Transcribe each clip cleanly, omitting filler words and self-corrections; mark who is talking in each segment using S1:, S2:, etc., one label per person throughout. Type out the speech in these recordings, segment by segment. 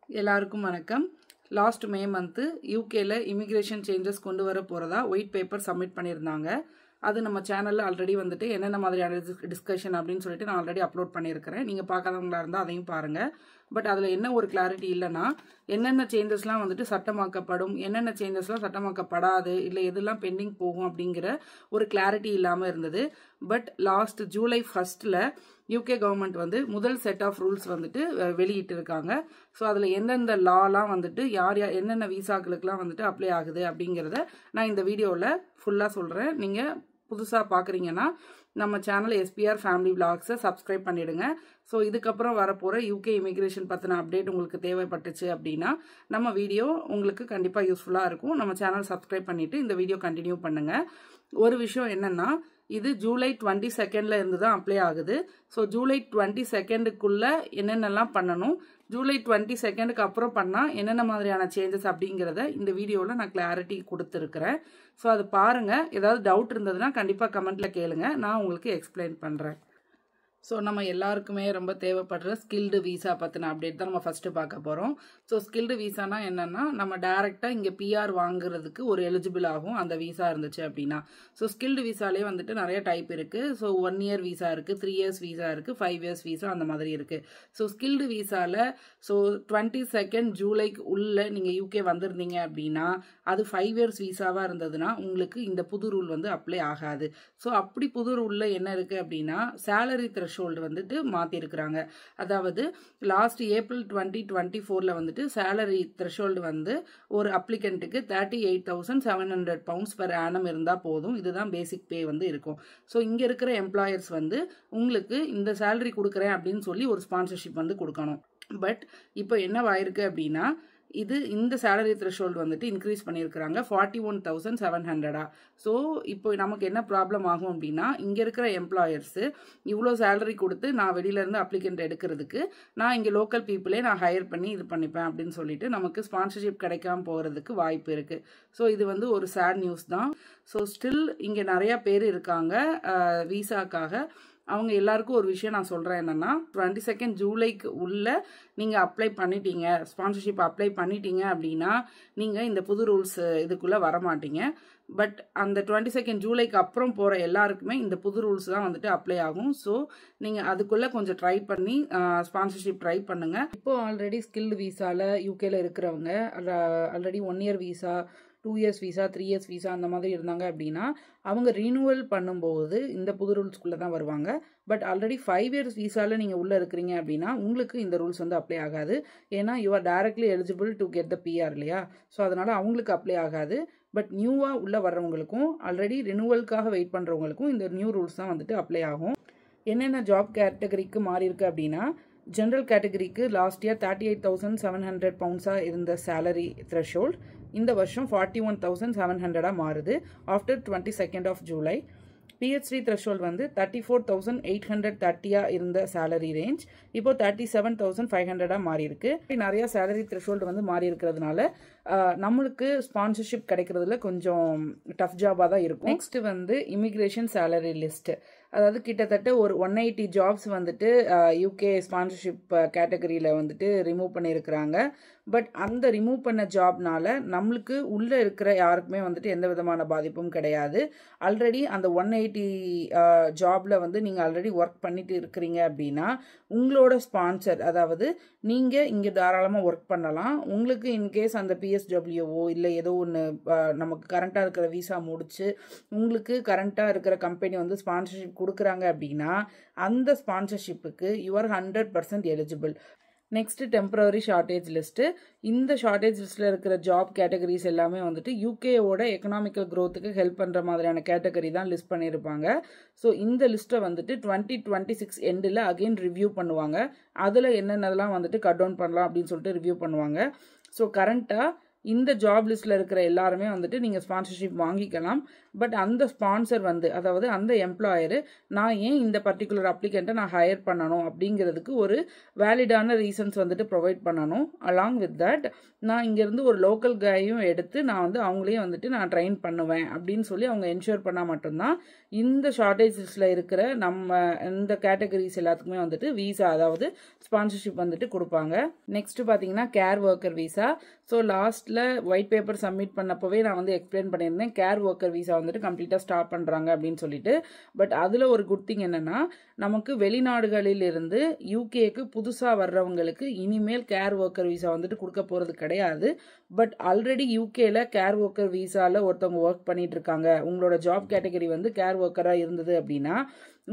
S1: எல்லாருக்கும் வணக்கம். Last May month யூகேல இமிகிரேஷன் சேஞ்சஸ் கொண்டு வர போறதா ஒயிட் பேப்பர் சப்மிட் பண்ணியிருந்தாங்க. அது நம்ம சேனல்ல ஆல்ரெடி வந்துட்டு என்னென்ன மாதிரியான டிஸ்கஷன் அப்படின்னு சொல்லிட்டு நான் ஆல்ரெடி அப்லோட் பண்ணியிருக்கிறேன். நீங்க பார்க்காதவங்களா இருந்தால் அதையும் பாருங்க. பட் அதில் என்ன ஒரு கிளாரிட்டி இல்லைன்னா, என்னென்ன சேஞ்சஸ்லாம் வந்துட்டு சட்டமாக்கப்படும், என்னென்ன சேஞ்சஸ்லாம் சட்டமாக்கப்படாது, இல்லை எதெல்லாம் பெண்டிங் போகும் அப்படிங்கிற ஒரு கிளாரிட்டி இல்லாமல் இருந்தது. But last July 1 UK government வந்து முதல் செட் ஆஃப் ரூல்ஸ் வந்துட்டு வெளியிட்டு இருக்காங்க. ஸோ அதில் எந்தெந்த லாலாம் வந்துட்டு யார் என்னென்ன விசாக்களுக்கெல்லாம் வந்துட்டு அப்ளை ஆகுது அப்படிங்கிறத நான் இந்த வீடியோவில் ஃபுல்லாக சொல்கிறேன். நீங்கள் புதுசாக பார்க்குறீங்கன்னா நம்ம சேனல் எஸ்பிஆர் ஃபேமிலி விளாக்ஸை சப்ஸ்கிரைப் பண்ணிவிடுங்க. ஸோ இதுக்கப்புறம் வரப்போகிற யூகே இமிகிரேஷன் பற்றின அப்டேட் உங்களுக்கு தேவைப்பட்டுச்சு அப்படின்னா நம்ம வீடியோ உங்களுக்கு கண்டிப்பாக யூஸ்ஃபுல்லாக இருக்கும். நம்ம சேனல் சப்ஸ்கிரைப் பண்ணிவிட்டு இந்த வீடியோ கண்டினியூ பண்ணுங்கள். ஒரு விஷயம் என்னென்னா, இது ஜூலை 22 இருந்து தான் அப்ளை ஆகுது. ஸோ ஜூலை 22 என்னென்னலாம் பண்ணணும், ஜூலை 22 அப்புறம் பண்ணால் என்னென்ன மாதிரியான சேஞ்சஸ் அப்படிங்கிறத இந்த வீடியோவில் நான் கிளாரிட்டி கொடுத்துருக்குறேன். ஸோ அது பாருங்கள். ஏதாவது டவுட் இருந்ததுன்னா கண்டிப்பாக கமெண்ட்டில் கேளுங்க, நான் உங்களுக்கு எக்ஸ்பிளைன் பண்ணுறேன். ஸோ நம்ம எல்லாருக்குமே ரொம்ப தேவைப்படுற ஸ்கில்டு விசா பற்றின அப்டேட் தான் நம்ம ஃபஸ்ட்டு பார்க்க போகிறோம். ஸோ ஸ்கில்டு விசானா என்னென்னா, நம்ம டேரெக்டாக இங்கே பிஆர் வாங்குறதுக்கு ஒரு எலிஜிபிள் ஆகும் அந்த விசா இருந்துச்சு அப்படின்னா. ஸோ ஸ்கில்டு விசாலே வந்துட்டு நிறைய டைப் இருக்குது. ஸோ 1 இயர் விசா இருக்குது, 3 இயர்ஸ் விசா இருக்குது, 5 இயர்ஸ் விசா அந்த மாதிரி இருக்குது. ஸோ ஸ்கில்டு விசாவில் ஸோ 22 ஜூலைக்கு உள்ளே நீங்கள் யூகே வந்திருந்தீங்க அப்படின்னா அது 5 இயர்ஸ் விசாவாக இருந்ததுன்னா உங்களுக்கு இந்த புது ரூல் வந்து அப்ளை ஆகாது. ஸோ அப்படி புது ரூலில் என்ன இருக்குது அப்படின்னா, சேலரி த்ரெஷோல்டு வந்துட்டு மாற்றிருக்கிறாங்க. அதாவது லாஸ்ட் ஏப்ரல் 2024 வந்துட்டு சேலரி த்ரெஷோல்டு வந்து ஒரு அப்ளிகண்ட்டுக்கு 38,700 pounds per annum இருந்தால் போதும். இதுதான் பேசிக் பே வந்து இருக்கும். ஸோ இங்கே இருக்கிற எம்ப்ளாயர்ஸ் வந்து உங்களுக்கு இந்த சேலரி கொடுக்குறேன் அப்படின்னு சொல்லி ஒரு ஸ்பான்சர்ஷிப் வந்து கொடுக்கணும். பட் இப்போ என்னவாயிருக்கு அப்படின்னா, இந்த சேலரி த்ரெஷோல்டு வந்துட்டு இன்க்ரீஸ் பண்ணியிருக்கிறாங்க 41,700. ஸோ இப்போ நமக்கு என்ன ப்ராப்ளம் ஆகும் அப்படின்னா, இங்கே இருக்கிற எம்ப்ளாயர்ஸு இவ்வளோ சேலரி கொடுத்து நான் வெளியிலேருந்து அப்ளிகண்ட் எடுக்கிறதுக்கு நான் இங்கே லோக்கல் பீப்புளே நான் ஹையர் பண்ணி இது பண்ணிப்பேன் அப்படின்னு சொல்லிட்டு நமக்கு ஸ்பான்சர்ஷிப் கிடைக்காம போகிறதுக்கு வாய்ப்பு இருக்குது. ஸோ இது வந்து ஒரு சேட் நியூஸ் தான். ஸோ ஸ்டில் இங்கே நிறையா பேர் இருக்காங்க விசாக்காக. அவங்க எல்லாருக்கும் ஒரு விஷயம் நான் சொல்கிறேன் என்னென்னா, 22 ஜூலைக்கு உள்ள நீங்கள் அப்ளை பண்ணிட்டீங்க, ஸ்பான்சர்ஷிப் அப்ளை பண்ணிட்டீங்க அப்படின்னா நீங்கள் இந்த புது ரூல்ஸ் இதுக்குள்ளே வரமாட்டீங்க. பட் அந்த 22 ஜூலைக்கு அப்புறம் போகிற எல்லாருக்குமே இந்த புது ரூல்ஸ் தான் வந்துட்டு அப்ளை ஆகும். ஸோ நீங்கள் அதுக்குள்ளே கொஞ்சம் ட்ரை பண்ணி ஸ்பான்சர்ஷிப் ட்ரை பண்ணுங்கள். இப்போது ஆல்ரெடி ஸ்கில்டு விசாவில் யூகேல இருக்கிறவங்க already 1 year visa, 2 years visa, 3 years visa அந்த மாதிரி இருந்தாங்க அப்படின்னா அவங்க ரினியூவல் பண்ணும்போது இந்த புது ரூல்ஸ்குள்ளே தான் வருவாங்க. பட் ஆல்ரெடி 5 இயர்ஸ் விசாவில் நீங்கள் உள்ளே இருக்கிறீங்க அப்படின்னா உங்களுக்கு இந்த ரூல்ஸ் வந்து அப்ளை ஆகாது. ஏன்னா you are directly eligible to get the PR இல்லையா. ஸோ அதனால் அவங்களுக்கு அப்ளை ஆகாது. பட் நியூவாக உள்ளே வர்றவங்களுக்கும் ஆல்ரெடி ரினியூவலுக்காக வெயிட் பண்ணுறவங்களுக்கும் இந்த நியூ ரூல்ஸ் தான் வந்துட்டு அப்ளை ஆகும். என்னென்ன ஜாப் கேட்டகரிக்கு மாறி இருக்கு அப்படின்னா, ஜென்ரல் கேட்டகரிக்கு லாஸ்ட் இயர் 38,700 pounds இருந்த சேலரி த்ரெஷோல்ட் இந்த வருஷம் 41,700 மாறுது ஆஃப்டர் 22 ஜூலை. பிஹெச்டி த்ரெஷோல்ட் வந்து 34,830 இருந்த சேலரி ரேஞ்ச் இப்போ 37,500 மாறி இருக்கு. நிறைய சேலரி த்ரெஷோல்டு வந்து மாறி இருக்கிறதுனால நம்மளுக்கு ஸ்பான்சர்ஷிப் கிடைக்கிறதுல கொஞ்சம் டஃப் ஜாபாக தான் இருக்கும். நெக்ஸ்ட் வந்து இமிகிரேஷன் சேலரி லிஸ்ட். அதாவது கிட்டத்தட்ட ஒரு 180 ஜாப்ஸ் வந்துட்டு யூகே ஸ்பான்சர்ஷிப் கேட்டகரியில் வந்துட்டு ரிமூவ் பண்ணியிருக்கிறாங்க. பட் அந்த ரிமூவ் பண்ண ஜாப்னால நம்மளுக்கு உள்ளே இருக்கிற யாருக்குமே வந்துட்டு எந்த விதமான பாதிப்பும் கிடையாது. ஆல்ரெடி அந்த 180 ஜாபில் வந்து நீங்கள் ஆல்ரெடி ஒர்க் பண்ணிட்டு இருக்கிறீங்க அப்படின்னா உங்களோட ஸ்பான்சர், அதாவது நீங்கள் இங்கே தாராளமாக ஒர்க் பண்ணலாம். உங்களுக்கு இன்கேஸ் அந்த பிஎஸ்டபிள்யூஓ இல்லை ஏதோ ஒன்று நமக்கு கரண்ட்டாக இருக்கிற விசா முடிச்சு உங்களுக்கு கரண்ட்டாக இருக்கிற கம்பெனி வந்து ஸ்பான்சர்ஷிப் கொடுக்குறாங்க அப்படின்னா அந்த ஸ்பான்சர்ஷிப்புக்கு you are 100% eligible. Next temporary shortage list. இந்த ஷார்ட்டேஜ் லிஸ்ட்டில் இருக்கிற ஜாப் கேட்டகரிஸ் எல்லாமே வந்துட்டு யூகேவோட எக்கனாமிக்கல் க்ரோத்துக்கு ஹெல்ப் பண்ணுற மாதிரியான கேட்டகரி தான் லிஸ்ட் பண்ணியிருப்பாங்க. ஸோ இந்த லிஸ்ட்டை வந்துட்டு 2026 எண்டில் அகெயின் ரிவ்யூ பண்ணுவாங்க. அதில் என்னென்னலாம் வந்துட்டு கட் டவுன் பண்ணலாம் அப்படின்னு சொல்லிட்டு ரிவ்யூ பண்ணுவாங்க. ஸோ கரண்ட்டாக இந்த ஜாப் லிஸ்ட்டில் இருக்கிற எல்லாருமே வந்துட்டு நீங்கள் ஸ்பான்சர்ஷிப் வாங்கிக்கலாம். பட் அந்த ஸ்பான்சர் வந்து, அதாவது அந்த எம்ப்ளாயரு நான் ஏன் இந்த பர்டிகுலர் அப்ளிகண்ட்டை நான் ஹையர் பண்ணணும் அப்படிங்கிறதுக்கு ஒரு வேலிடான ரீசன்ஸ் வந்துட்டு ப்ரொவைட் பண்ணணும். அலாங் வித் தட் நான் இங்கேருந்து ஒரு லோக்கல் கையும் எடுத்து நான் வந்து அவங்களையும் வந்துட்டு நான் ட்ரெயின் பண்ணுவேன் அப்படின்னு சொல்லி அவங்க என்ஷூர் பண்ணால் மட்டும்தான் இந்த ஷார்ட்டேஜ் லிஸ்ட்டில் இருக்கிற நம்ம இந்த கேட்டகரிஸ் எல்லாத்துக்குமே வந்துட்டு வீசா, அதாவது ஸ்பான்சர்ஷிப் வந்துட்டு கொடுப்பாங்க. நெக்ஸ்ட் பார்த்தீங்கன்னா கேர் ஒர்க்கர் வீசா. ஸோ லாஸ்ட்டில் ஒயிட் பேப்பர் சப்மிட் பண்ணப்போவே நான் வந்து எக்ஸ்பிளைன் பண்ணியிருந்தேன் கேர் ஒர்க்கர் வீசா வந்துட்டு கம்ப்ளீட்டாக ஸ்டாப் பண்ணுறாங்க அப்படின்னு சொல்லிட்டு. பட் அதில் ஒரு குட் திங் என்னென்னா, நமக்கு வெளிநாடுகளில் இருந்து யூகேக்கு புதுசாக வர்றவங்களுக்கு இனிமேல் கேர் ஒர்க்கர் வீசா வந்துட்டு கொடுக்க போகிறது கிடையாது. பட் ஆல்ரெடி யூகேல கேர் ஒர்க்கர் வீசாவில் ஒருத்தவங்க ஒர்க் பண்ணிட்டு இருக்காங்க, உங்களோட ஜாப் கேட்டகரி வந்து கேர் ஒர்க்கராக இருந்தது அப்படின்னா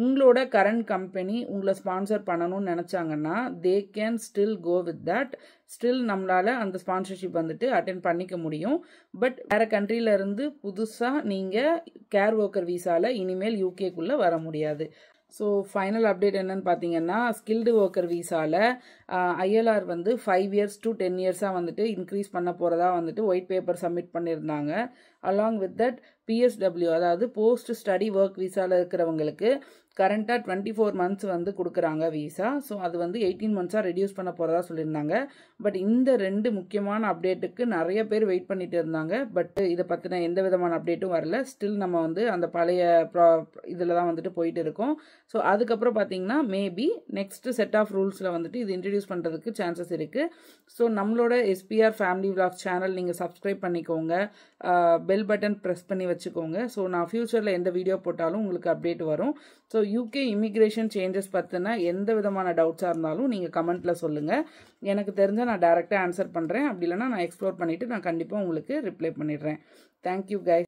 S1: உங்களோட கரண்ட் கம்பெனி உங்களை ஸ்பான்சர் பண்ணணும்னு நினச்சாங்கன்னா they can still go with that. Still நம்மளால் அந்த ஸ்பான்சர்ஷிப் வந்துட்டு அட்டென்ட் பண்ணிக்க முடியும். பட் வேறு கண்ட்ரியிலேருந்து புதுசாக நீங்கள் கேர் ஒர்க்கர் வீசாவில் இனிமேல் யூகேக்குள்ளே வர முடியாது. ஸோ ஃபைனல் அப்டேட் என்னன்னு பார்த்தீங்கன்னா, ஸ்கில்டு ஒர்க்கர் வீசாவில் ஐஎல்ஆர் வந்து 5 years to 10 yearsஸாக வந்துட்டு இன்க்ரீஸ் பண்ண போகிறதா வந்துட்டு ஒயிட் பேப்பர் சப்மிட் பண்ணியிருந்தாங்க. அலாங் வித் தட் பிஎஸ்டபிள்யூ, அதாவது போஸ்ட் ஸ்டடி ஒர்க் வீசாவில் இருக்கிறவங்களுக்கு கரண்ட்டாக 24 months வந்து கொடுக்குறாங்க வீசா. ஸோ அது வந்து 18 monthsஸாக ரெடியூஸ் பண்ண போகிறதா சொல்லியிருந்தாங்க. பட் இந்த 2 முக்கியமான அப்டேட்டுக்கு நிறைய பேர் வெயிட் பண்ணிட்டு இருந்தாங்க. பட் இதை பற்றின எந்த விதமான அப்டேட்டும் வரல. ஸ்டில் நம்ம வந்து அந்த பழைய இதில் தான் வந்துட்டு போயிட்டு இருக்கோம். ஸோ அதுக்கப்புறம் பார்த்தீங்கன்னா மேபி நெக்ஸ்ட் செட் ஆஃப் ரூல்ஸில் வந்துட்டு இது இன்ட்ரடியூஸ் பண்ணுறதுக்கு சான்சஸ் இருக்குது. ஸோ நம்மளோட எஸ்பிஆர் ஃபேமிலி விலாக் சேனல் நீங்கள் சப்ஸ்கிரைப் பண்ணிக்கோங்க, பெல் பட்டன் ப்ரெஸ் பண்ணி வச்சுக்கோங்க. ஸோ நான் ஃப்யூச்சரில் எந்த வீடியோ போட்டாலும் உங்களுக்கு அப்டேட் வரும். ஸோ யூகே இமிக்ரேஷன் சேஞ்சஸ் பற்றின எந்த விதமான டவுட்ஸாக இருந்தாலும் நீங்கள் கமெண்ட்டில் சொல்லுங்கள். எனக்கு தெரிஞ்சால் நான் டைரெக்டாக ஆன்சர் பண்ணுறேன். அப்படி இல்லைனா நான் எக்ஸ்ப்ளோர் பண்ணிவிட்டு நான் கண்டிப்பாக உங்களுக்கு ரிப்ளை பண்ணிடுறேன். Thank you guys.